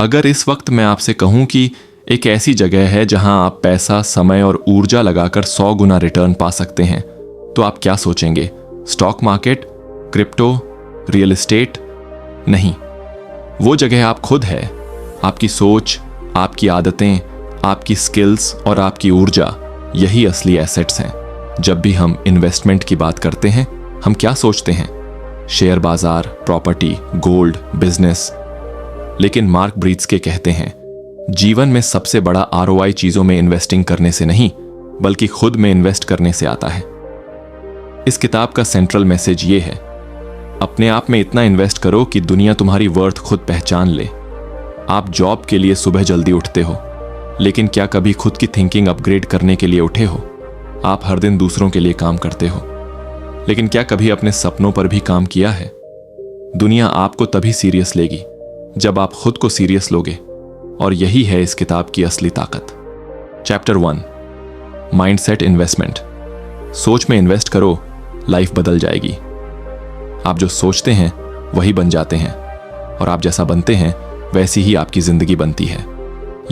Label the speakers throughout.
Speaker 1: अगर इस वक्त मैं आपसे कहूं कि एक ऐसी जगह है जहां आप पैसा, समय और ऊर्जा लगाकर 100 गुना रिटर्न पा सकते हैं, तो आप क्या सोचेंगे? Stock market, crypto, real estate? नहीं, वो जगह आप खुद है। आपकी सोच, आपकी आदतें, आपकी स्किल्स और आपकी ऊर्जा, यही असली एसेट्स हैं। जब भी हम इन्वेस्टमेंट की बात करते हैं, हम क्या सोचते हैं? शेयर बाजार, प्रॉपर्टी, गोल्ड, बिजनेस। लेकिन मार्क ब्रीत्सके कहते हैं, जीवन में सबसे बड़ा ROI चीजों में इन्वेस्टिंग करने से नहीं, बल्कि खुद में इन्वेस्ट करने से आता है। इस किताब का सेंट्रल मैसेज ये है, अपने आप में इतना इन्वेस्ट करो कि दुनिया तुम्हारी वर्थ खुद पहचान ले। आप जॉब के लिए सुबह जल्दी उठते हो, लेकिन क्या कभी खुद की थिंकिंग अपग्रेड करने के लिए उठे हो? आप हर दिन दूसरों के लिए काम करते हो, लेकिन क्या कभी अपने सपनों पर भी काम किया है? दुनिया आपको तभी सीरियस लेगी जब आप खुद को सीरियस लोगे, और यही है इस किताब की असली ताकत। Chapter 1, mindset investment. सोच में इन्वेस्ट करो, लाइफ बदल जाएगी। आप जो सोचते हैं वही बन जाते हैं, और आप जैसा बनते हैं वैसी ही आपकी जिंदगी बनती है।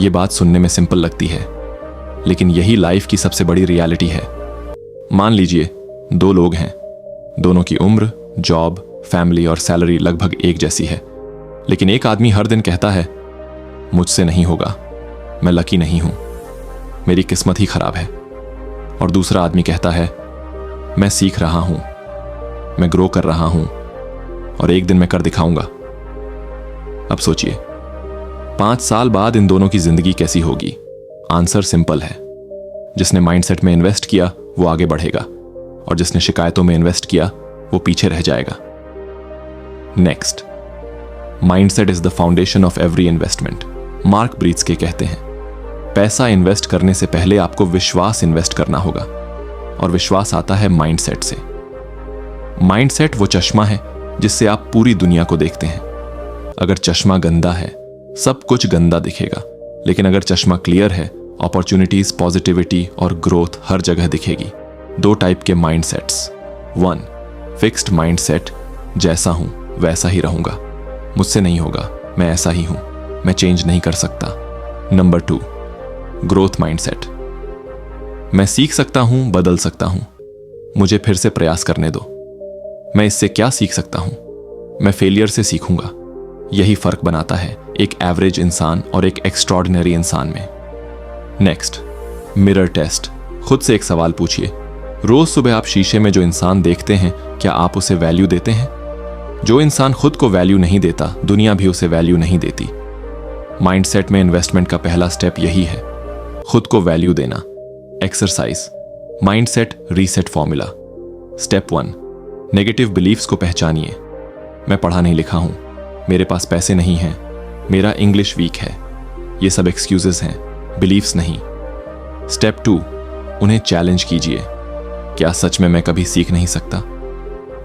Speaker 1: ये बात सुनने में सिंपल लगती है, लेकिन यही लाइफ की सबसे बड़ी रियलिटी है। मान लीजिए 2 लोग हैं, दोनों की उम्र, जॉब, फैमिली और सैलरी लगभग एक जैसी है, लेकिन एक आदमी हर दिन कहता है, मुझसे नहीं होगा, मैं लकी नहीं हूं, मेरी किस्मत ही खराब है। और दूसरा आदमी कहता है, मैं सीख रहा हूं, मैं ग्रो कर रहा हूं, और एक दिन मैं कर दिखाऊंगा। अब सोचिए, 5 साल बाद इन दोनों की जिंदगी कैसी होगी? आंसर सिंपल है, जिसने माइंडसेट में इन्वेस्ट किया वो आगे बढ़ेगा, और जिसने शिकायतों में इन्वेस्ट किया वो पीछे रह जाएगा। Next, mindset is the foundation of every investment. Mark ब्रीत्सके कहते हैं, पैसा इन्वेस्ट करने से पहले आपको विश्वास इन्वेस्ट करना होगा, और विश्वास आता है माइंडसेट से। माइंडसेट वो चश्मा है जिससे आप पूरी दुनिया को देखते हैं। अगर चश्मा गंदा है, सब कुछ गंदा दिखेगा, लेकिन अगर चश्मा क्लियर है, अपॉर्चुनिटीज, पॉजिटिविटी और ग्रोथ हर जगह दिखेगी। 2 टाइप के माइंडसेट्स। 1, फिक्स्ड माइंडसेट, जैसा हूं वैसा ही रहूंगा, मुझसे नहीं होगा, मैं ऐसा ही हूं, मैं चेंज नहीं कर सकता। नंबर 2, ग्रोथ माइंडसेट, मैं सीख सकता हूं, बदल सकता हूं, मुझे फिर से प्रयास करने दो। मैं इससे क्या सीख सकता हूं? मैं फेलियर से सीखूंगा। यही फर्क बनाता है एक एवरेज इंसान और एक एक्स्ट्रॉर्डिनरी इंसान में। Next, mirror test. खुद से एक सवाल पूछिए, रोज सुबह आप शीशे में जो इंसान देखते हैं, क्या आप उसे वैल्यू देते हैं? जो इंसान खुद को वैल्यू नहीं देता, दुनिया भी उसे वैल्यू नहीं देती। माइंडसेट में इन्वेस्टमेंट का पहला स्टेप यही है, खुद को वैल्यू देना। Exercise, mindset reset formula. Step 1, negative beliefs को पहचानिए। मैं पढ़ा नहीं लिखा हूं, मेरे पास पैसे नहीं हैं, मेरा इंग्लिश वीक है। ये सब एक्सक्यूजेस हैं, बिलीफ्स नहीं। स्टेप 2, उन्हें चैलेंज कीजिए। क्या सच में मैं कभी सीख नहीं सकता?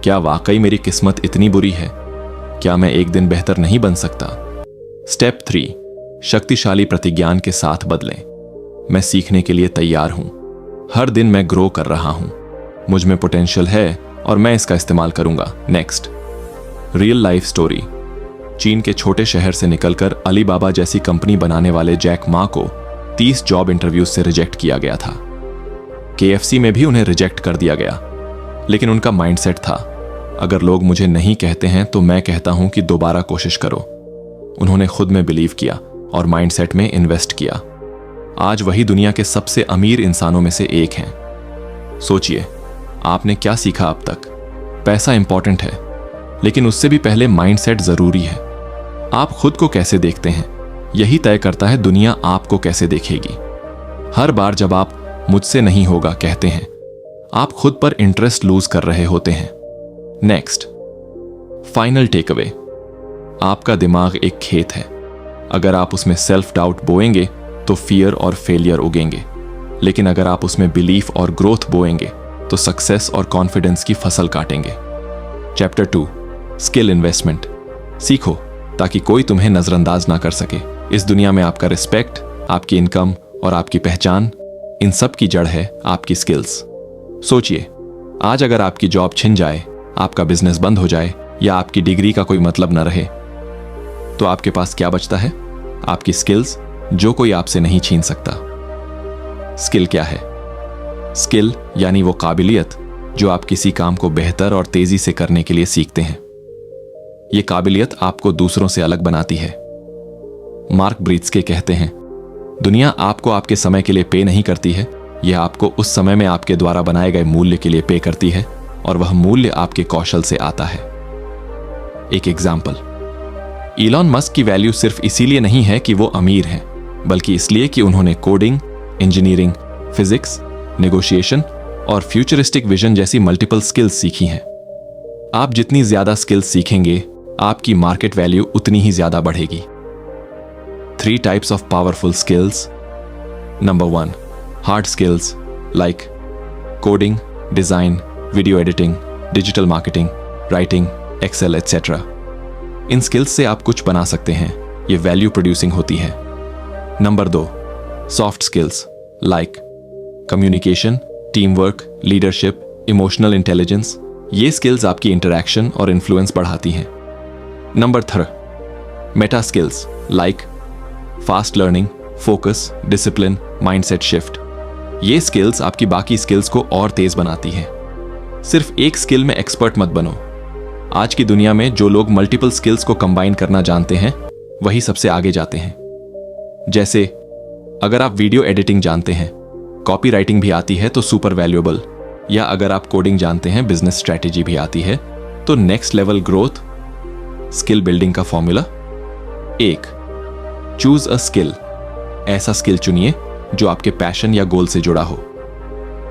Speaker 1: क्या वाकई मेरी किस्मत इतनी बुरी है? क्या मैं एक दिन बेहतर नहीं बन सकता? स्टेप 3, शक्तिशाली प्रतिज्ञान के साथ बदलें। मैं सीखने के लिए तैयार हूं, हर दिन मैं ग्रो कर रहा हूं, मुझ में पोटेंशियल है और मैं इसका इस्तेमाल करूंगा। Next, real life story. चीन के छोटे शहर से निकलकर अलीबाबा जैसी कंपनी बनाने वाले जैक मा को 30 जॉब इंटरव्यूज से रिजेक्ट किया गया था। KFC में भी उन्हें रिजेक्ट कर दिया गया, लेकिन उनका माइंडसेट था, अगर लोग मुझे नहीं कहते हैं तो मैं कहता हूं कि दोबारा कोशिश करो। उन्होंने खुद में बिलीव किया और माइंडसेट में इन्वेस्ट किया। आज वही दुनिया के सबसे अमीर इंसानों में से एक हैं। सोचिए, आपने क्या सीखा अब तक? पैसा इंपॉर्टेंट है, लेकिन उससे भी पहले माइंडसेट जरूरी है। आप खुद को कैसे देखते हैं, यही तय करता है दुनिया आपको कैसे देखेगी। हर बार जब आप मुझसे नहीं होगा कहते हैं, आप खुद पर इंटरेस्ट लूज कर रहे होते हैं। Next, final take away. आपका दिमाग एक खेत है, अगर आप उसमें सेल्फ डाउट बोएंगे तो फियर और फेलियर उगेंगे, लेकिन अगर आप उसमें बिलीफ और ग्रोथ बोएंगे तो सक्सेस और कॉन्फिडेंस की फसल काटेंगे। Chapter 2, skill investment. सीखो ताकि कोई तुम्हें नजरअंदाज ना कर सके। इस दुनिया में आपका रिस्पेक्ट, आपकी इनकम और आपकी पहचान, इन सब की जड़ है आपकी स्किल्स। सोचिए, आज अगर आपकी जॉब छिन जाए, आपका बिजनेस बंद हो जाए या आपकी डिग्री का कोई मतलब न रहे, तो आपके पास क्या बचता है? आपकी स्किल्स जो कोई आपसे नहीं छीन सकता। स्किल क्या है? स्किल यानी वो काबिलियत जो आप किसी काम को बेहतर और तेजी से करने के लिए सीखते हैं। ये काबिलियत आपको दूसरों से अलग बनाती है। मार्क ब्रीत्स्के कहते हैं, दुनिया आपको आपके समय के लिए पे नहीं करती है, यह आपको उस समय में आपके द्वारा बनाए गए मूल्य के लिए पे करती है, और वह मूल्य आपके कौशल से आता है। एक एग्जाम्पल, इलॉन मस्क की वैल्यू सिर्फ इसीलिए नहीं है कि वो अमीर हैं, बल्कि इसलिए कि उन्होंने कोडिंग, इंजीनियरिंग, फिजिक्स, नेगोशिएशन और फ्यूचरिस्टिक विजन जैसी मल्टीपल स्किल्स सीखी हैं। आप जितनी ज्यादा स्किल्स सीखेंगे, आपकी मार्केट वैल्यू उतनी ही ज्यादा बढ़ेगी। 3 types of powerful skills. Number 1, hard skills like coding, design, video editing, digital marketing, writing, Excel, etc. In skills से आप कुछ बना सकते हैं, ये वैल्यू प्रोड्यूसिंग होती है। Number 2, soft skills like communication, team work, leadership, emotional intelligence. ये स्किल्स आपकी इंटरैक्शन और इन्फ्लुएंस बढ़ाती हैं। Number 3, Meta skills like fast learning, focus, discipline, mindset shift. ये स्किल्स आपकी बाकी स्किल्स को और तेज बनाती हैं। सिर्फ एक स्किल में एक्सपर्ट मत बनो। आज की दुनिया में जो लोग मल्टीपल स्किल्स को कंबाइन करना जानते हैं, वही सबसे आगे जाते हैं। जैसे अगर आप वीडियो एडिटिंग जानते हैं, कॉपी राइटिंग भी आती है तो सुपर वैल्यूएबल, या अगर आप कोडिंग जानते हैं, बिजनेस स्ट्रैटेजी भी आती है, तो next level growth. Skill building का फॉर्मूला: 1, चूज अ स्किल। ऐसा स्किल चुनिए जो आपके पैशन या गोल से जुड़ा हो।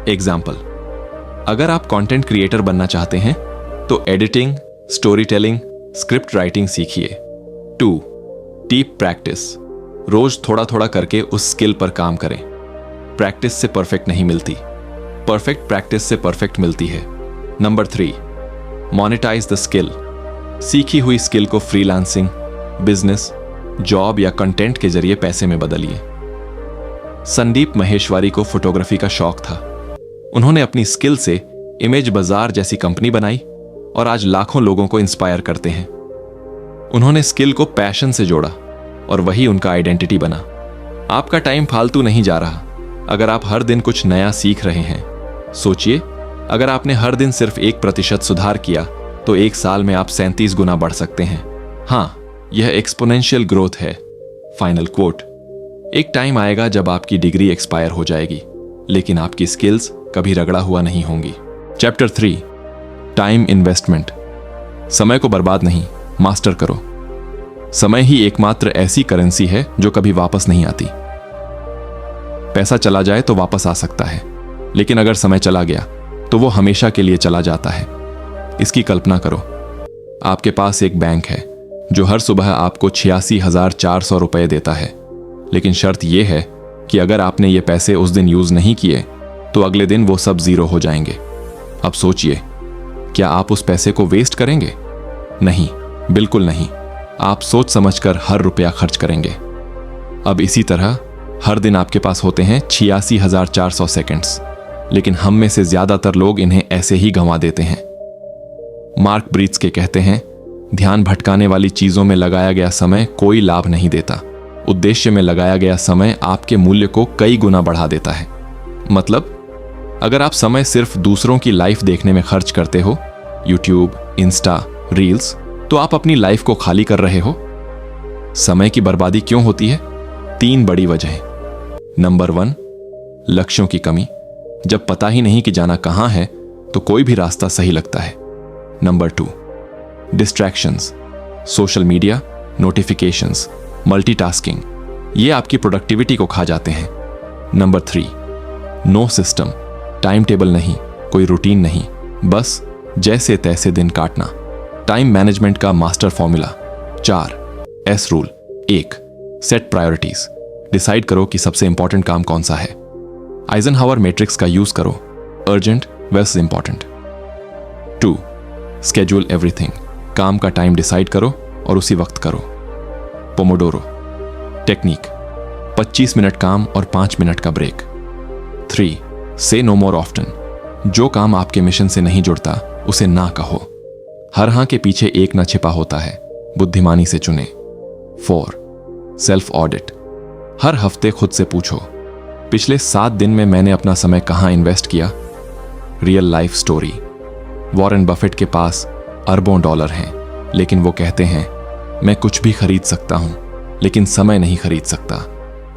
Speaker 1: एग्जाम्पल, अगर आप कंटेंट क्रिएटर बनना चाहते हैं तो editing, story telling, script writing सीखिए। 2, डीप प्रैक्टिस। रोज थोड़ा थोड़ा करके उस स्किल पर काम करें। प्रैक्टिस से परफेक्ट नहीं मिलती, परफेक्ट प्रैक्टिस से परफेक्ट मिलती है। Number 3, monetise the skill. सीखी हुई स्किल को फ्रीलांसिंग, बिजनेस, जॉब या कंटेंट के जरिए पैसे में बदलिए। संदीप महेश्वरी को फोटोग्राफी का शौक था। उन्होंने अपनी स्किल से इमेज बाजार जैसी कंपनी बनाई और आज लाखों लोगों को इंस्पायर करते हैं। उन्होंने स्किल को पैशन से जोड़ा और वही उनका आइडेंटिटी बना। आपका टाइम फालतू नहीं जा रहा अगर आप हर दिन कुछ नया सीख रहे हैं। सोचिए, अगर आपने हर दिन सिर्फ 1% सुधार किया तो 1 साल में आप 37 गुना बढ़ सकते हैं। हाँ, यह एक्सपोनेंशियल ग्रोथ है। फाइनल कोट: एक टाइम आएगा जब आपकी डिग्री एक्सपायर हो जाएगी, लेकिन आपकी स्किल्स कभी रगड़ा हुआ नहीं होंगी। Chapter 3, time investment. समय को बर्बाद नहीं, मास्टर करो। समय ही एकमात्र ऐसी करेंसी है जो कभी वापस नहीं आती। पैसा चला जाए तो वापस आ सकता है, लेकिन अगर समय चला गया तो वो हमेशा के लिए चला जाता है। इसकी कल्पना करो, आपके पास एक बैंक है जो हर सुबह आपको 86,400 रुपए देता है, लेकिन शर्त यह है कि अगर आपने ये पैसे उस दिन यूज नहीं किए तो अगले दिन वो सब जीरो हो जाएंगे। अब सोचिए, क्या आप उस पैसे को वेस्ट करेंगे? नहीं, बिल्कुल नहीं। आप सोच समझकर हर रुपया खर्च करेंगे। अब इसी तरह हर दिन आपके पास होते हैं 86,400 सेकंड्स, लेकिन हम में से ज्यादातर लोग इन्हें ऐसे ही गंवा देते हैं। मार्क ब्रीत्स्के कहते हैं, ध्यान भटकाने वाली चीजों में लगाया गया समय कोई लाभ नहीं देता। उद्देश्य में लगाया गया समय आपके मूल्य को कई गुना बढ़ा देता है। मतलब, अगर आप समय सिर्फ दूसरों की लाइफ देखने में खर्च करते हो, यूट्यूब, इंस्टा, रील्स, तो आप अपनी लाइफ को खाली कर रहे हो। समय की बर्बादी क्यों होती है? 3 बड़ी वजहें। नंबर 1, लक्ष्यों की कमी। जब पता ही नहीं कि जाना कहां है तो कोई भी रास्ता सही लगता है। Number 2, distractions. Social media, notifications, multitasking, ये आपकी प्रोडक्टिविटी को खा जाते हैं। Number 3, no system. Time table नहीं, कोई रूटीन नहीं, बस जैसे तैसे दिन काटना। टाइम मैनेजमेंट का master formula: 4 S rule. 1, set priorities. Decide करो कि सबसे इंपॉर्टेंट काम कौन सा है। आइजनहावर मैट्रिक्स का यूज करो, urgent versus important. 2, schedule everything. काम का टाइम डिसाइड करो और उसी वक्त करो। पोमोडोरो टेक्निक: 25 मिनट काम और 5 मिनट का ब्रेक। 3, से नो मोर ऑफ्टन। जो काम आपके मिशन से नहीं जुड़ता उसे ना कहो। हर हाँ के पीछे एक न छिपा होता है, बुद्धिमानी से चुने। 4, सेल्फ ऑडिट। हर हफ्ते खुद से पूछो, पिछले 7 दिन में मैंने अपना समय कहां इन्वेस्ट किया। Real life story. Warren Buffett के पास अरबों डॉलर हैं, लेकिन वो कहते हैं मैं कुछ भी खरीद सकता हूं, लेकिन समय नहीं खरीद सकता।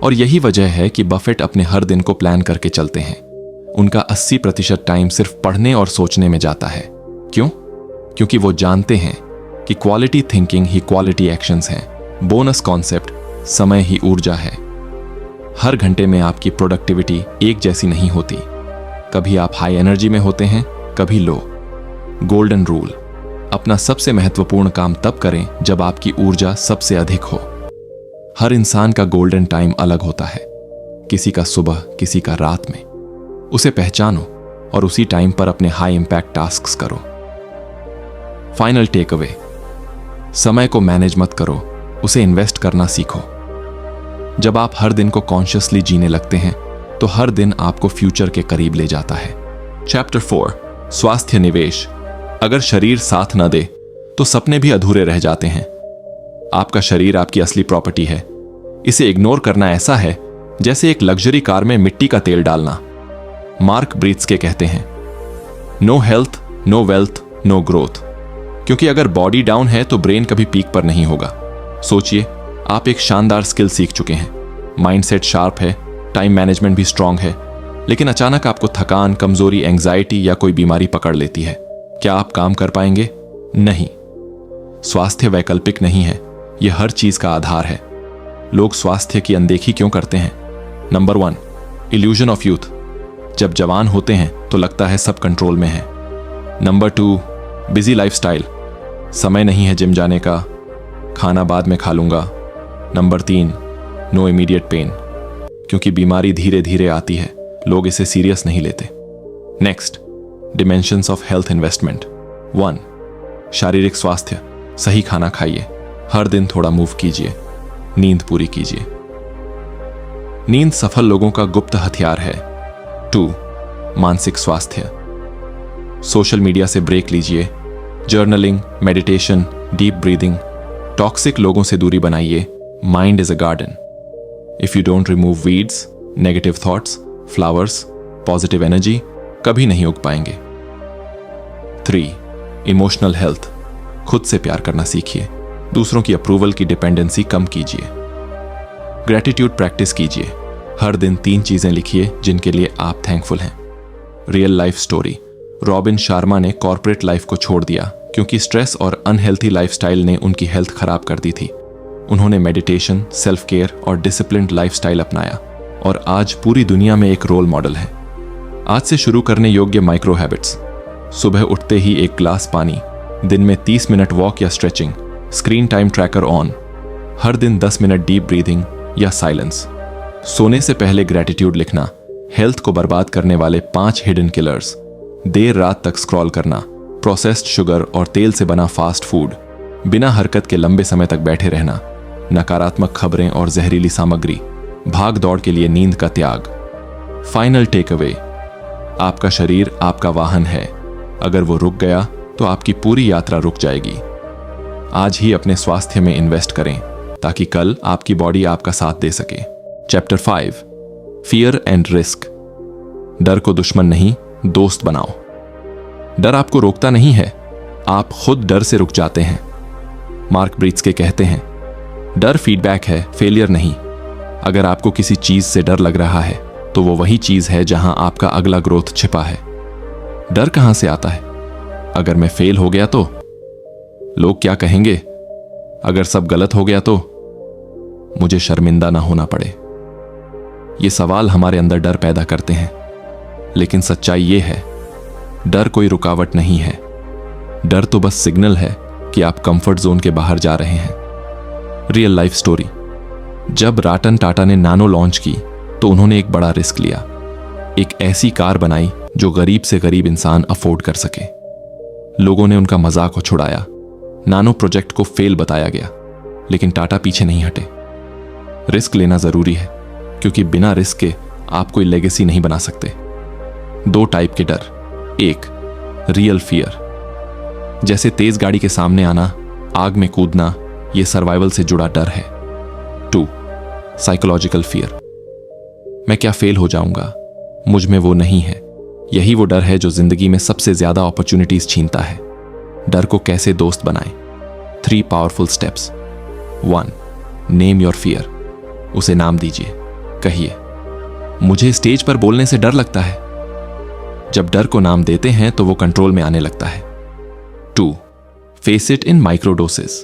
Speaker 1: और यही वजह है कि बफेट अपने हर दिन को प्लान करके चलते हैं। उनका 80% टाइम सिर्फ पढ़ने और सोचने में जाता है। क्यों? क्योंकि वो जानते हैं कि क्वालिटी थिंकिंग ही क्वालिटी एक्शंस हैं। बोनस कॉन्सेप्ट, समय ही ऊर्जा है। हर घंटे में आपकी प्रोडक्टिविटी एक जैसी नहीं होती। कभी आप हाई एनर्जी में होते हैं, कभी लो। गोल्डन रूल, अपना सबसे महत्वपूर्ण काम तब करें जब आपकी ऊर्जा सबसे अधिक हो। हर इंसान का गोल्डन टाइम अलग होता है, किसी का सुबह, किसी का रात में। उसे पहचानो और उसी टाइम पर अपने हाई इंपैक्ट टास्क्स करो। फाइनल टेक अवे, समय को मैनेज मत करो, उसे इन्वेस्ट करना सीखो। जब आप हर दिन को कॉन्शियसली जीने लगते हैं तो हर दिन आपको फ्यूचर के करीब ले जाता है। चैप्टर 4, स्वास्थ्य निवेश। अगर शरीर साथ न दे तो सपने भी अधूरे रह जाते हैं। आपका शरीर आपकी असली प्रॉपर्टी है। इसे इग्नोर करना ऐसा है जैसे एक लग्जरी कार में मिट्टी का तेल डालना। मार्क ब्रीत्सके कहते हैं, no health, no wealth, no growth. क्योंकि अगर बॉडी डाउन है तो ब्रेन कभी पीक पर नहीं होगा। सोचिए, आप एक शानदार स्किल सीख चुके हैं, माइंडसेट शार्प है, टाइम मैनेजमेंट भी स्ट्रांग है, लेकिन अचानक आपको थकान, कमजोरी, एंग्जाइटी या कोई बीमारी पकड़ लेती है। क्या आप काम कर पाएंगे? नहीं। स्वास्थ्य वैकल्पिक नहीं है, यह हर चीज का आधार है। लोग स्वास्थ्य की अनदेखी क्यों करते हैं? Number 1, illusion of youth. जब जवान होते हैं तो लगता है सब कंट्रोल में है। Number 2, busy lifestyle. समय नहीं है जिम जाने का, खाना बाद में खा लूंगा। Number 3, no immediate pain. क्योंकि बीमारी धीरे धीरे आती है, लोग इसे सीरियस नहीं लेते। Next, dimensions of health investment. 1, शारीरिक स्वास्थ्य। सही खाना खाइए, हर दिन थोड़ा मूव कीजिए, नींद पूरी कीजिए। नींद सफल लोगों का गुप्त हथियार है। 2, मानसिक स्वास्थ्य। सोशल मीडिया से ब्रेक लीजिए, journaling, meditation, deep breathing. Toxic लोगों से दूरी बनाइए। Mind is a garden. If you don't remove weeds, negative thoughts, flowers, positive energy कभी नहीं उग पाएंगे। 3, इमोशनल हेल्थ। खुद से प्यार करना सीखिए, दूसरों की अप्रूवल की डिपेंडेंसी कम कीजिए। ग्रेटिट्यूड प्रैक्टिस कीजिए, हर दिन 3 चीजें लिखिए जिनके लिए आप थैंकफुल हैं। Real life story. Robin Sharma ने कॉर्पोरेट लाइफ को छोड़ दिया क्योंकि स्ट्रेस और अनहेल्थी लाइफस्टाइल ने उनकी हेल्थ खराब कर दी थी। उन्होंने मेडिटेशन, सेल्फ केयर और डिसिप्लिन्ड लाइफस्टाइल अपनाया और आज पूरी दुनिया में एक रोल मॉडल है। आज से शुरू करने योग्य माइक्रो हैबिट्स। सुबह उठते ही 1 ग्लास पानी, दिन में 30 मिनट वॉक या stretching, screen time tracker on, हर दिन 10 मिनट डीप ब्रीदिंग या साइलेंस। सोने से पहले ग्रेटिट्यूड लिखना। हेल्थ को बर्बाद करने वाले 5 हिडन किलर्स। देर रात तक स्क्रॉल करना, प्रोसेस्ड शुगर और तेल से बना फास्ट फूड, बिना हरकत के लंबे समय तक बैठे रहना, नकारात्मक खबरें और जहरीली सामग्री, भाग दौड़ के लिए नींद का त्याग। फाइनल टेक अवे, आपका शरीर आपका वाहन है। अगर वो रुक गया तो आपकी पूरी यात्रा रुक जाएगी। आज ही अपने स्वास्थ्य में इन्वेस्ट करें ताकि कल आपकी बॉडी आपका साथ दे सके। Chapter 5, fear and risk. डर को दुश्मन नहीं, दोस्त बनाओ। डर आपको रोकता नहीं है, आप खुद डर से रुक जाते हैं। मार्क ब्रीत्सके कहते हैं, डर फीडबैक है, फेलियर नहीं। अगर आपको किसी चीज से डर लग रहा है तो वो वही चीज है जहां आपका अगला ग्रोथ छिपा है। डर कहां से आता है? अगर मैं फेल हो गया तो? लोग क्या कहेंगे? अगर सब गलत हो गया तो? मुझे शर्मिंदा ना होना पड़े। ये सवाल हमारे अंदर डर पैदा करते हैं, लेकिन सच्चाई ये है, डर कोई रुकावट नहीं है। डर तो बस सिग्नल है कि आप कंफर्ट जोन के बाहर जा रहे हैं। Real life story. जब रतन टाटा ने नानो लॉन्च की तो उन्होंने एक बड़ा रिस्क लिया। एक ऐसी कार बनाई जो गरीब से गरीब इंसान अफोर्ड कर सके। लोगों ने उनका मजाक छुड़ाया, नानो प्रोजेक्ट को फेल बताया गया, लेकिन टाटा पीछे नहीं हटे। रिस्क लेना जरूरी है क्योंकि बिना रिस्क के आप कोई लेगेसी नहीं बना सकते। 2 टाइप के डर। 1, रियल फियर, जैसे तेज गाड़ी के सामने आना, आग में कूदना, यह सर्वाइवल से जुड़ा डर है। 2. Psychological fear. मैं क्या फेल हो जाऊंगा? मुझ में वो नहीं है। यही वो डर है जो जिंदगी में सबसे ज्यादा अपॉर्चुनिटीज छीनता है। डर को कैसे दोस्त बनाएं? 3 powerful steps. 1. Name your fear. उसे नाम दीजिए। कहिए, मुझे स्टेज पर बोलने से डर लगता है। जब डर को नाम देते हैं तो वो कंट्रोल में आने लगता है। 2. Face it in micro doses.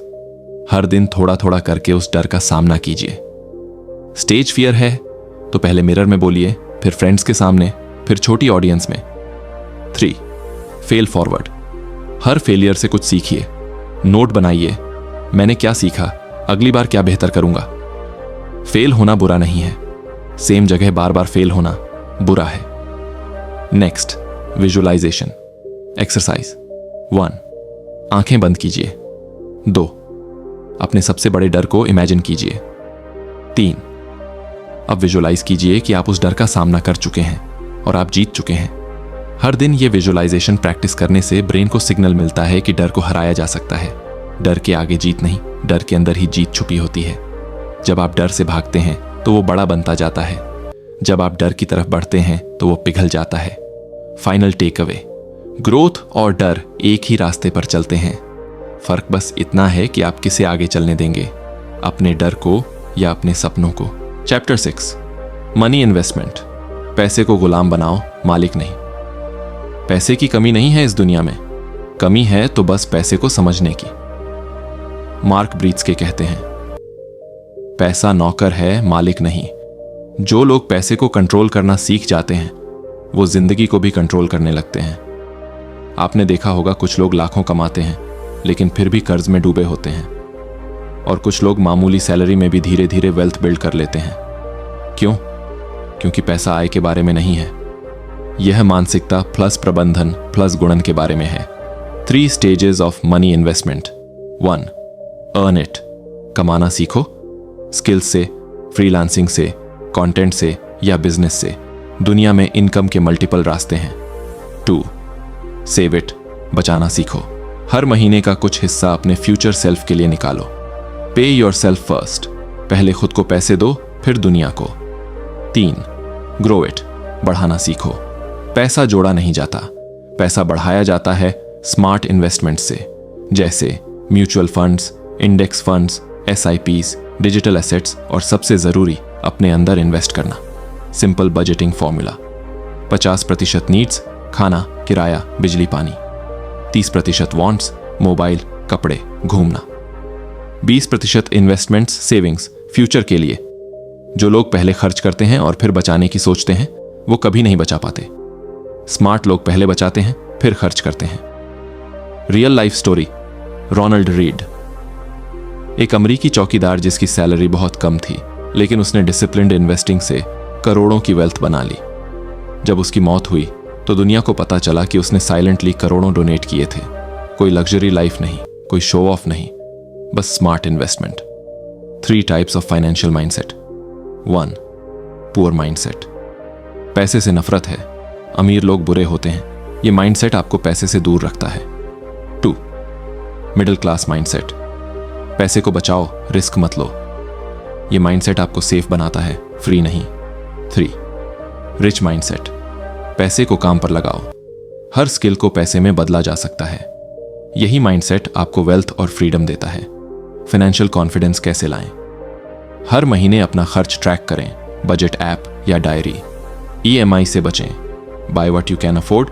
Speaker 1: हर दिन थोड़ा थोड़ा करके उस डर का सामना कीजिए। स्टेज फियर है तो पहले मिरर में बोलिए, फिर फ्रेंड्स के सामने, फिर छोटी ऑडियंस में। 3. Fail forward. हर फेलियर से कुछ सीखिए। नोट बनाइए, मैंने क्या सीखा, अगली बार क्या बेहतर करूंगा। फेल होना बुरा नहीं है, सेम जगह बार बार फेल होना बुरा है। Next, visualisation exercise. 1. आंखें बंद कीजिए। 2. अपने सबसे बड़े डर को इमेजिन कीजिए। 3. अब विजुअलाइज कीजिए कि आप उस डर का सामना कर चुके हैं और आप जीत चुके हैं। हर दिन ये विजुअलाइजेशन प्रैक्टिस करने से ब्रेन को सिग्नल मिलता है कि डर को हराया जा सकता है। डर के आगे जीत नहीं, डर के अंदर ही जीत छुपी होती है। जब आप डर से भागते हैं तो वो बड़ा बनता जाता है। जब आप डर की तरफ बढ़ते हैं तो वो पिघल जाता है। फाइनल टेक अवे, ग्रोथ और डर एक ही रास्ते पर चलते हैं। फर्क बस इतना है कि आप किसे आगे चलने देंगे, अपने डर को या अपने सपनों को। Chapter 6, money investment. पैसे को गुलाम बनाओ, मालिक नहीं। पैसे की कमी नहीं है इस दुनिया में, कमी है तो बस पैसे को समझने की। मार्क ब्रीत्सके कहते हैं, पैसा नौकर है, मालिक नहीं। जो लोग पैसे को कंट्रोल करना सीख जाते हैं वो जिंदगी को भी कंट्रोल करने लगते हैं। आपने देखा होगा कुछ लोग लाखों कमाते हैं लेकिन फिर भी कर्ज में डूबे होते हैं, और कुछ लोग मामूली सैलरी में भी धीरे धीरे वेल्थ बिल्ड कर लेते हैं। क्यों? क्योंकि पैसा आय के बारे में नहीं है। यह मानसिकता प्लस प्रबंधन प्लस गुणन के बारे में है। 3 stages of money investment. 1. Earn it. कमाना सीखो, स्किल्स से, फ्रीलांसिंग से, कंटेंट से या बिजनेस से। दुनिया में इनकम के मल्टीपल रास्ते हैं। 2. Save it. बचाना सीखो। हर महीने का कुछ हिस्सा अपने फ्यूचर सेल्फ के लिए निकालो। पे योर सेल्फ फर्स्ट। पहले खुद को पैसे दो, फिर दुनिया को। 3. Grow it. बढ़ाना सीखो। पैसा जोड़ा नहीं जाता, पैसा बढ़ाया जाता है स्मार्ट इन्वेस्टमेंट से, जैसे mutual funds, index funds, SIPs, digital assets और सबसे जरूरी अपने अंदर इन्वेस्ट करना। Simple budgeting formula. 50% नीड्स, खाना, किराया, बिजली, पानी। 30% वांट्स, मोबाइल, कपड़े, घूमना। 20% इन्वेस्टमेंट्स, सेविंग्स, फ्यूचर के लिए। जो लोग पहले खर्च करते हैं और फिर बचाने की सोचते हैं वो कभी नहीं बचा पाते। स्मार्ट लोग पहले बचाते हैं फिर खर्च करते हैं। Real life story, Ronald Read. एक अमरीकी चौकीदार जिसकी सैलरी बहुत कम थी, लेकिन उसने डिसिप्लिन्ड इन्वेस्टिंग से करोड़ों की वेल्थ बना ली। जब उसकी मौत हुई तो दुनिया को पता चला कि उसने साइलेंटली करोड़ों डोनेट किए थे। कोई लग्जरी लाइफ नहीं, कोई शो ऑफ नहीं, बस smart investment. 3 types of financial mindset. 1. Poor mindset. पैसे से नफरत है, अमीर लोग बुरे होते हैं। ये माइंडसेट आपको पैसे से दूर रखता है। 2. Middle class mindset. पैसे को बचाओ, रिस्क मत लो। ये माइंडसेट आपको सेफ बनाता है, फ्री नहीं। 3. Rich mindset. पैसे को काम पर लगाओ, हर स्किल को पैसे में बदला जा सकता है। यही माइंडसेट आपको वेल्थ और फ्रीडम देता है। फाइनेंशियल कॉन्फिडेंस कैसे लाएं? हर महीने अपना खर्च ट्रैक करें, बजट ऐप या डायरी। EMI से बचें, by what you can afford.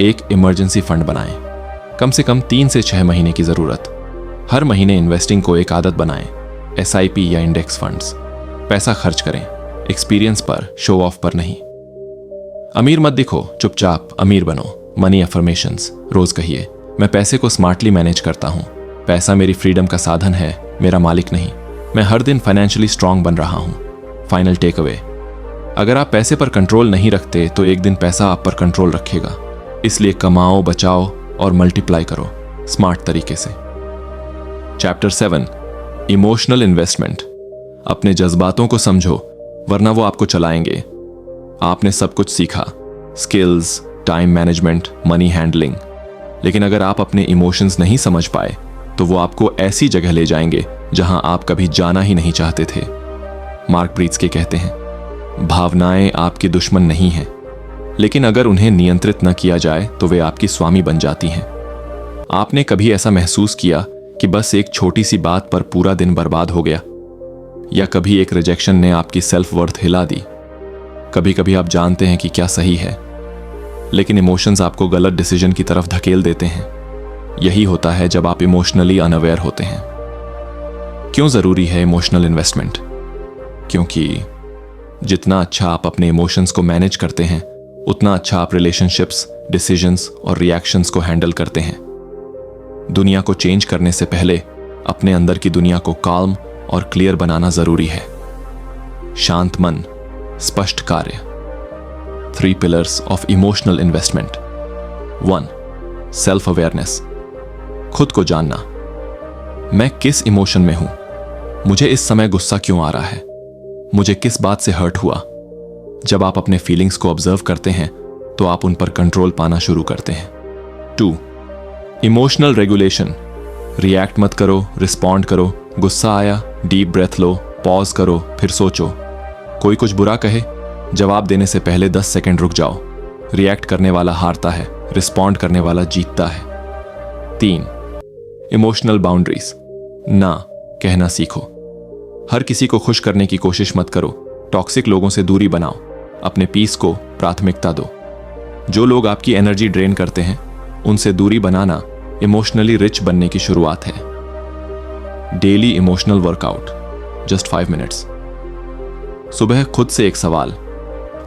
Speaker 1: एक इमरजेंसी फंड बनाएं, कम से कम 3 से 6 महीने की जरूरत। हर महीने इन्वेस्टिंग को एक आदत बनाएं, SIP या इंडेक्स फंड्स। पैसा खर्च करें, एक्सपीरियंस पर, शो ऑफ पर नहीं। अमीर मत दिखो, चुपचाप अमीर बनो। मनी अफर्मेशंस रोज कहिए, मैं पैसे को स्मार्टली मैनेज करता हूँ। पैसा मेरी फ्रीडम का साधन है, मेरा मालिक नहीं। मैं हर दिन फाइनेंशियली स्ट्रांग बन रहा हूँ। फाइनल टेक अवे, अगर आप पैसे पर कंट्रोल नहीं रखते तो एक दिन पैसा आप पर कंट्रोल रखेगा। इसलिए कमाओ, बचाओ और मल्टीप्लाई करो स्मार्ट तरीके से। Chapter 7, emotional investment. अपने जज्बातों को समझो वरना वो आपको चलाएंगे। आपने सब कुछ सीखा, skills, time management, money handling, लेकिन अगर आप अपने इमोशंस नहीं समझ पाए तो वो आपको ऐसी जगह ले जाएंगे जहां आप कभी जाना ही नहीं चाहते थे। मार्क ब्रीत्सके कहते हैं, भावनाएं आपकी दुश्मन नहीं हैं, लेकिन अगर उन्हें नियंत्रित न किया जाए तो वे आपकी स्वामी बन जाती हैं। आपने कभी ऐसा महसूस किया कि बस एक छोटी सी बात पर पूरा दिन बर्बाद हो गया? या कभी एक रिजेक्शन ने आपकी सेल्फ वर्थ हिला दी? कभी कभी आप जानते हैं कि क्या सही है, लेकिन इमोशंस आपको गलत डिसीजन की तरफ धकेल देते हैं। यही होता है जब आप इमोशनली अनअवेयर होते हैं। क्यों जरूरी है इमोशनल इन्वेस्टमेंट? क्योंकि जितना अच्छा आप अपने इमोशंस को मैनेज करते हैं, उतना अच्छा आप रिलेशनशिप्स, डिसीजंस और रिएक्शंस को हैंडल करते हैं। दुनिया को चेंज करने से पहले अपने अंदर की दुनिया को काल्म और क्लियर बनाना जरूरी है। शांत मन, स्पष्ट कार्य। 3 pillars of emotional investment. 1. Self awareness, खुद को जानना। मैं किस इमोशन में हूं? मुझे इस समय गुस्सा क्यों आ रहा है? मुझे किस बात से हर्ट हुआ? जब आप अपने फीलिंग्स को ऑब्जर्व करते हैं तो आप उन पर कंट्रोल पाना शुरू करते हैं। 2. इमोशनल रेगुलेशन, रिएक्ट मत करो, रिस्पॉन्ड करो। गुस्सा आया, डीप ब्रेथ लो, पॉज करो, फिर सोचो। कोई कुछ बुरा कहे, जवाब देने से पहले 10 सेकंड रुक जाओ। रिएक्ट करने वाला हारता है, रिस्पॉन्ड करने वाला जीतता है। 3. इमोशनल बाउंड्रीज, ना कहना सीखो। हर किसी को खुश करने की कोशिश मत करो। टॉक्सिक लोगों से दूरी बनाओ। अपने पीस को प्राथमिकता दो। जो लोग आपकी एनर्जी ड्रेन करते हैं, उनसे दूरी बनाना इमोशनली रिच बनने की शुरुआत है। Daily emotional workout, just 5 minutes. सुबह खुद से एक सवाल,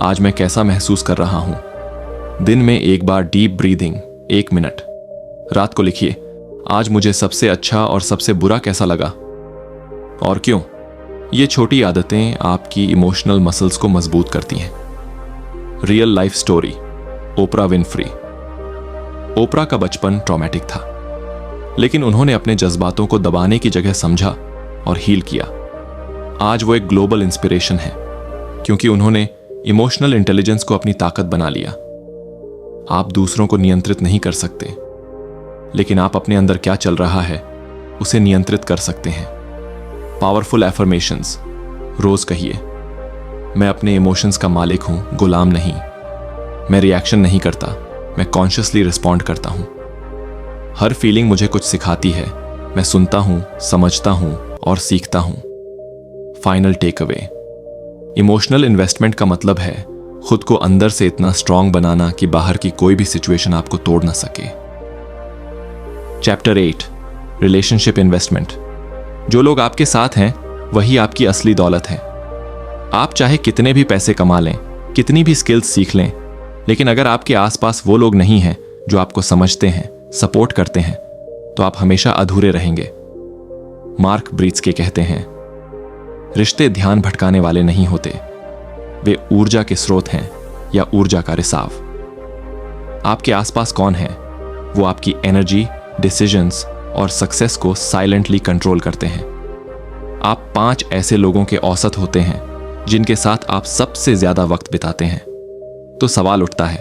Speaker 1: आज मैं कैसा महसूस कर रहा हूं? दिन में एक बार डीप ब्रीदिंग, 1 मिनट। रात को लिखिए, आज मुझे सबसे अच्छा और सबसे बुरा कैसा लगा और क्यों। ये छोटी आदतें आपकी इमोशनल मसल्स को मजबूत करती हैं। Real life story, Oprah Winfrey. Oprah का बचपन ट्रॉमेटिक था, लेकिन उन्होंने अपने जज्बातों को दबाने की जगह समझा और हील किया। आज वो एक ग्लोबल इंस्पिरेशन है, क्योंकि उन्होंने इमोशनल इंटेलिजेंस को अपनी ताकत बना लिया। आप दूसरों को नियंत्रित नहीं कर सकते, लेकिन आप अपने अंदर क्या चल रहा है उसे नियंत्रित कर सकते हैं। पावरफुल एफर्मेशंस, रोज कहिए, मैं अपने इमोशंस का मालिक हूं, गुलाम नहीं। मैं रिएक्शन नहीं करता, मैं कॉन्शियसली रिस्पॉन्ड करता हूं। हर फीलिंग मुझे कुछ सिखाती है। मैं सुनता हूं, समझता हूं और सीखता हूं। Final take away, emotional investment का मतलब है खुद को अंदर से इतना स्ट्रांग बनाना कि बाहर की कोई भी सिचुएशन आपको तोड़ ना सके। Chapter 8, relationship investment. जो लोग आपके साथ हैं वही आपकी असली दौलत है। आप चाहे कितने भी पैसे कमा लें, कितनी भी स्किल्स सीख लें, लेकिन अगर आपके आसपास वो लोग नहीं हैं जो आपको समझते हैं, सपोर्ट करते हैं, तो आप हमेशा अधूरे रहेंगे। मार्क ब्रीत्सके कहते हैं, रिश्ते ध्यान भटकाने वाले नहीं होते, वे ऊर्जा के स्रोत हैं या ऊर्जा का रिसाव। आपके आसपास कौन है? वो आपकी एनर्जी, डिसीजंस और सक्सेस को साइलेंटली कंट्रोल करते हैं। आप 5 ऐसे लोगों के औसत होते हैं जिनके साथ आप सबसे ज्यादा वक्त बिताते हैं। तो सवाल उठता है,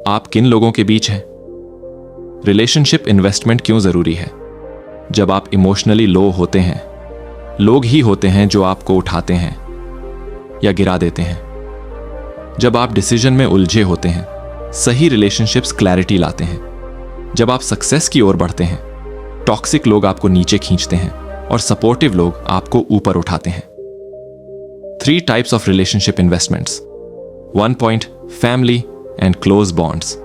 Speaker 1: आप किन लोगों के बीच हैं? रिलेशनशिप इन्वेस्टमेंट क्यों जरूरी है? जब आप इमोशनली लो होते हैं, लोग ही होते हैं जो आपको उठाते हैं या गिरा देते हैं। जब आप डिसीजन में उलझे होते हैं, सही रिलेशनशिप्स क्लैरिटी लाते हैं। जब आप सक्सेस की ओर बढ़ते हैं, टॉक्सिक लोग आपको नीचे खींचते हैं और सपोर्टिव लोग आपको ऊपर उठाते हैं। 3 types of relationship investments. 1 point, family and close bonds.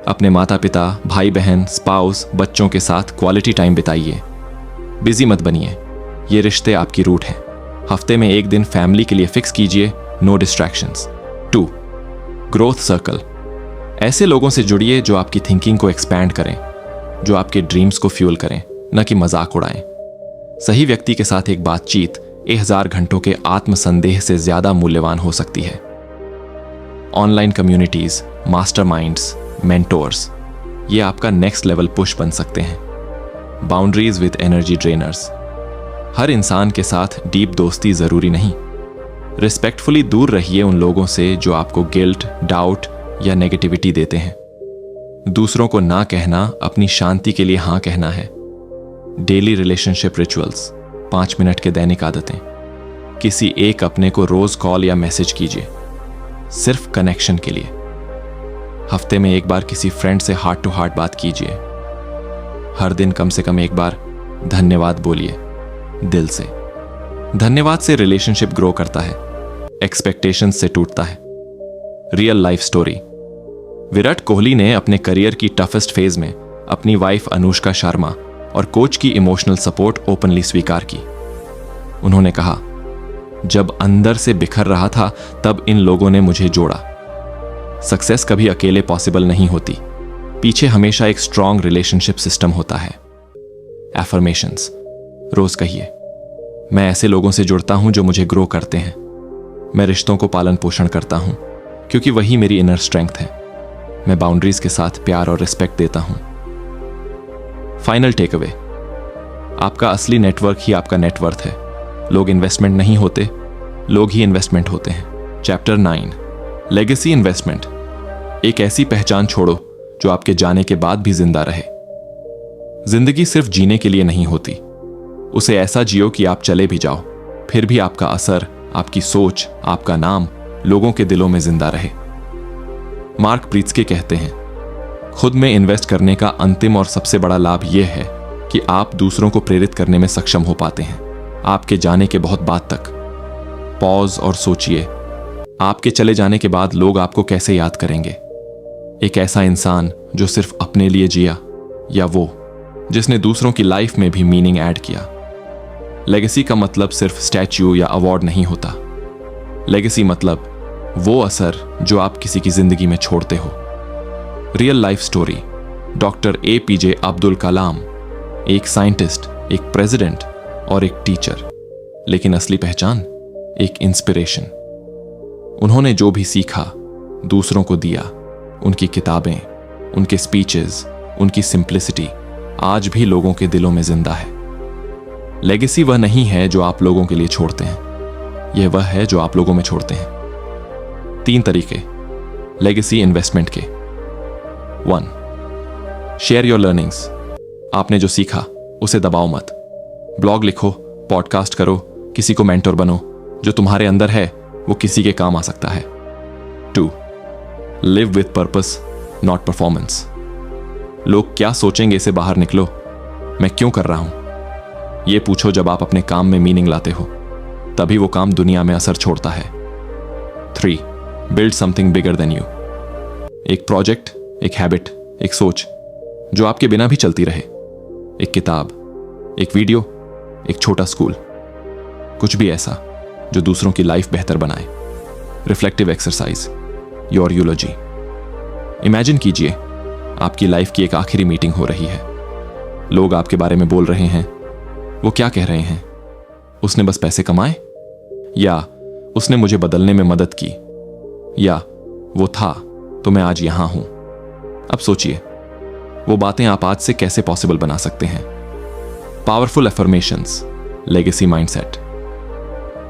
Speaker 1: अपने माता पिता, भाई बहन, स्पाउस, बच्चों के साथ क्वालिटी टाइम बिताइए। बिजी मत बनिए, ये रिश्ते आपकी रूट हैं। हफ्ते में 1 दिन फैमिली के लिए फिक्स कीजिए, नो डिस्ट्रैक्शंस। 2, growth circle. ऐसे लोगों से जुड़िए जो आपकी थिंकिंग को एक्सपैंड करें, जो आपके ड्रीम्स को फ्यूल करें, न कि मजाक उड़ाएं। सही व्यक्ति के साथ एक बातचीत 1000 घंटों के आत्मसंदेह से ज्यादा मूल्यवान हो सकती है। ऑनलाइन कम्युनिटीज, मास्टरमाइंड्स, मेंटोर्स, ये आपका नेक्स्ट लेवल पुश बन सकते हैं। Boundaries with energy drainers. हर इंसान के साथ डीप दोस्ती जरूरी नहीं। रिस्पेक्टफुली दूर रहिए उन लोगों से जो आपको गिल्ट, डाउट या नेगेटिविटी देते हैं। दूसरों को ना कहना अपनी शांति के लिए हाँ कहना है। डेली रिलेशनशिप रिचुअल्स, 5 मिनट के दैनिक आदतें। किसी एक अपने को रोज कॉल या मैसेज कीजिए, सिर्फ कनेक्शन के लिए। हफ्ते में एक बार किसी फ्रेंड से हार्ट टू हार्ट बात कीजिए। हर दिन कम से कम एक बार धन्यवाद बोलिए, दिल से। धन्यवाद से रिलेशनशिप ग्रो करता है, एक्सपेक्टेशंस से टूटता है। Real life story. Virat Kohli ने अपने करियर की टफेस्ट फेज में अपनी वाइफ अनुष्का शर्मा और कोच की इमोशनल सपोर्ट ओपनली स्वीकार की। उन्होंने कहा, जब अंदर से बिखर रहा था तब इन लोगों ने मुझे जोड़ा। सक्सेस कभी अकेले पॉसिबल नहीं होती, पीछे हमेशा एक स्ट्रॉन्ग रिलेशनशिप सिस्टम होता है। एफर्मेशंस रोज कहिए, मैं ऐसे लोगों से जुड़ता हूं जो मुझे ग्रो करते हैं। मैं रिश्तों को पालन पोषण करता हूं क्योंकि वही मेरी इनर स्ट्रेंथ है। मैं बाउंड्रीज के साथ प्यार और रिस्पेक्ट देता हूं। फाइनल टेक अवे, आपका असली नेटवर्क ही आपका नेटवर्थ है। लोग इन्वेस्टमेंट नहीं होते, लोग ही इन्वेस्टमेंट होते हैं। Chapter 9, legacy investment. एक ऐसी पहचान छोड़ो जो आपके जाने के बाद भी जिंदा रहे। जिंदगी सिर्फ जीने के लिए नहीं होती, उसे ऐसा जियो कि आप चले भी जाओ फिर भी आपका असर, आपकी सोच, आपका नाम लोगों के दिलों में जिंदा रहे। मार्क प्रीत्स्के कहते हैं, खुद में इन्वेस्ट करने का अंतिम और सबसे बड़ा लाभ यह है कि आप दूसरों को प्रेरित करने में सक्षम हो पाते हैं, आपके जाने के बहुत बाद तक। पॉज और सोचिए, आपके चले जाने के बाद लोग आपको कैसे याद करेंगे? एक ऐसा इंसान जो सिर्फ अपने लिए जिया, या वो जिसने दूसरों की लाइफ में भी मीनिंग ऐड किया? लेगेसी का मतलब सिर्फ स्टैच्यू या अवार्ड नहीं होता। लेगेसी मतलब वो असर जो आप किसी की जिंदगी में छोड़ते हो। Real life story. Doctor APJ Abdul Kalam, एक साइंटिस्ट, एक प्रेसिडेंट और एक टीचर, लेकिन असली पहचान एक इंस्पिरेशन। उन्होंने जो भी सीखा दूसरों को दिया। उनकी किताबें, उनके स्पीचेस, उनकी सिंप्लिसिटी आज भी लोगों के दिलों में जिंदा है। लेगेसी वह नहीं है जो आप लोगों के लिए छोड़ते हैं, यह वह है जो आप लोगों में छोड़ते हैं। 3 तरीके लेगेसी इन्वेस्टमेंट के। 1, शेयर योर लर्निंग्स। आपने जो सीखा उसे दबाओ मत। ब्लॉग लिखो, पॉडकास्ट करो, किसी को मेंटर बनो। जो तुम्हारे अंदर है वो किसी के काम आ सकता है। 2, live with purpose, not performance. लोग क्या सोचेंगे से बाहर निकलो। मैं क्यों कर रहा हूं ये पूछो। जब आप अपने काम में मीनिंग लाते हो तभी वो काम दुनिया में असर छोड़ता है। 3, build something bigger than you. एक प्रोजेक्ट, एक हैबिट, एक सोच जो आपके बिना भी चलती रहे। एक किताब, एक वीडियो, एक छोटा स्कूल, कुछ भी ऐसा जो दूसरों की लाइफ बेहतर बनाए। Reflective exercise, your eulogy. Imagine कीजिए आपकी लाइफ की एक आखिरी मीटिंग हो रही है। लोग आपके बारे में बोल रहे हैं। वो क्या कह रहे हैं? उसने बस पैसे कमाए, या उसने मुझे बदलने में मदद की, या वो था तो मैं आज यहां हूं। अब सोचिए वो बातें आप आज से कैसे पॉसिबल बना सकते हैं। Powerful affirmations, legacy mindset.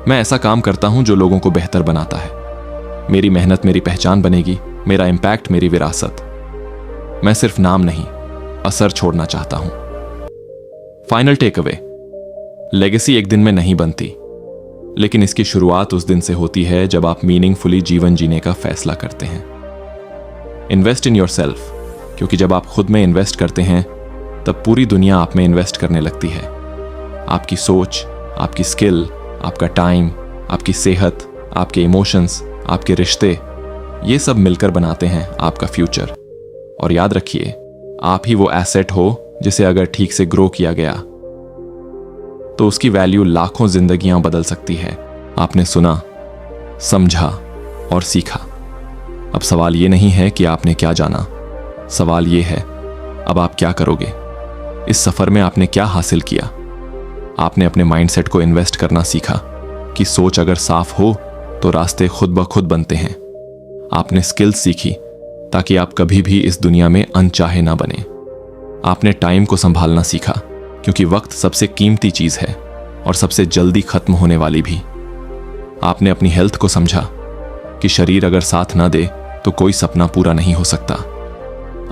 Speaker 1: मैं ऐसा काम करता हूं जो लोगों को बेहतर बनाता है। मेरी मेहनत मेरी पहचान बनेगी, मेरा इंपैक्ट मेरी विरासत। मैं सिर्फ नाम नहीं, असर छोड़ना चाहता हूं। फाइनल टेक अवे, लेगेसी एक दिन में नहीं बनती, लेकिन इसकी शुरुआत उस दिन से होती है जब आप मीनिंगफुली जीवन जीने का फैसला करते हैं। इन्वेस्ट इन योरसेल्फ, क्योंकि जब आप खुद में इन्वेस्ट करते हैं तब पूरी दुनिया आप में इन्वेस्ट करने लगती है। आपकी सोच, आपकी स्किल, आपका टाइम, आपकी सेहत, आपके इमोशंस, आपके रिश्ते, ये सब मिलकर बनाते हैं आपका फ्यूचर। और याद रखिए, आप ही वो एसेट हो जिसे अगर ठीक से ग्रो किया गया तो उसकी वैल्यू लाखों जिंदगियां बदल सकती है। आपने सुना, समझा और सीखा। अब सवाल ये नहीं है कि आपने क्या जाना, सवाल ये है अब आप क्या करोगे। इस सफर में आपने क्या हासिल किया? आपने अपने माइंडसेट को इन्वेस्ट करना सीखा कि सोच अगर साफ हो तो रास्ते खुद ब खुद बनते हैं। आपने स्किल्स सीखी ताकि आप कभी भी इस दुनिया में अनचाहे ना बने। आपने टाइम को संभालना सीखा क्योंकि वक्त सबसे कीमती चीज है और सबसे जल्दी खत्म होने वाली भी। आपने अपनी हेल्थ को समझा कि शरीर अगर साथ ना दे तो कोई सपना पूरा नहीं हो सकता।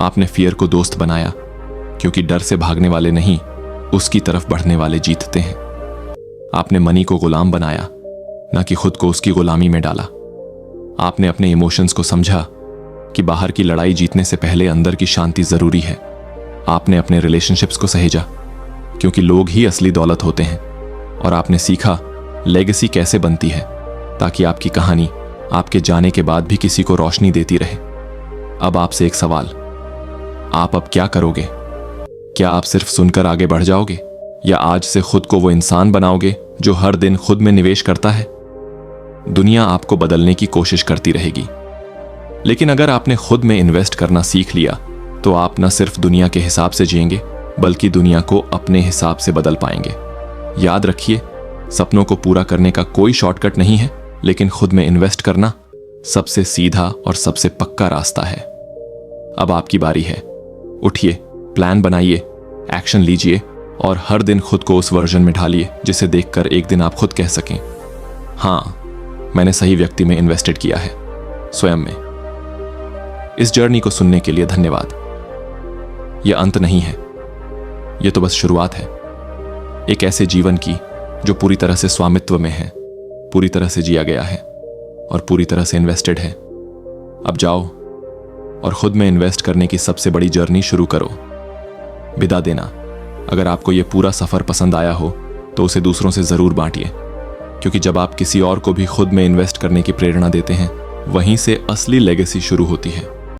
Speaker 1: आपने फियर को दोस्त बनाया क्योंकि डर से भागने वाले नहीं, उसकी तरफ बढ़ने वाले जीतते हैं। आपने मनी को गुलाम बनाया ना कि खुद को उसकी गुलामी में डाला। आपने अपने इमोशंस को समझा कि बाहर की लड़ाई जीतने से पहले अंदर की शांति जरूरी है। आपने अपने रिलेशनशिप्स को सहेजा, क्योंकि लोग ही असली दौलत होते हैं। और आपने सीखा लेगेसी कैसे बनती है, ताकि आपकी कहानी आपके जाने के बाद भी किसी को रोशनी देती रहे। अब आपसे एक सवाल, आप अब क्या करोगे? क्या आप सिर्फ सुनकर आगे बढ़ जाओगे, या आज से खुद को वो इंसान बनाओगे जो हर दिन खुद में निवेश करता है? दुनिया आपको बदलने की कोशिश करती रहेगी, लेकिन अगर आपने खुद में इन्वेस्ट करना सीख लिया तो आप न सिर्फ दुनिया के हिसाब से जिएंगे, बल्कि दुनिया को अपने हिसाब से बदल पाएंगे। याद रखिए, सपनों को पूरा करने का कोई शॉर्टकट नहीं है, लेकिन खुद में इन्वेस्ट करना सबसे सीधा और सबसे पक्का रास्ता है। अब आपकी बारी है। उठिए, प्लान बनाइए, एक्शन लीजिए और हर दिन खुद को उस वर्जन में ढालिए जिसे देखकर एक दिन आप खुद कह सकें, हाँ, मैंने सही व्यक्ति में इन्वेस्टेड किया है, स्वयं में। इस जर्नी को सुनने के लिए धन्यवाद। यह अंत नहीं है, यह तो बस शुरुआत है, एक ऐसे जीवन की जो पूरी तरह से स्वामित्व में है, पूरी तरह से जिया गया है और पूरी तरह से इन्वेस्टेड है। अब जाओ और खुद में इन्वेस्ट करने की सबसे बड़ी जर्नी शुरू करो। विदा देना। अगर आपको यह पूरा सफर पसंद आया हो तो उसे दूसरों से जरूर बांटिए, क्योंकि जब आप किसी और को भी खुद में इन्वेस्ट करने की प्रेरणा देते हैं, वहीं से असली लेगेसी शुरू होती है।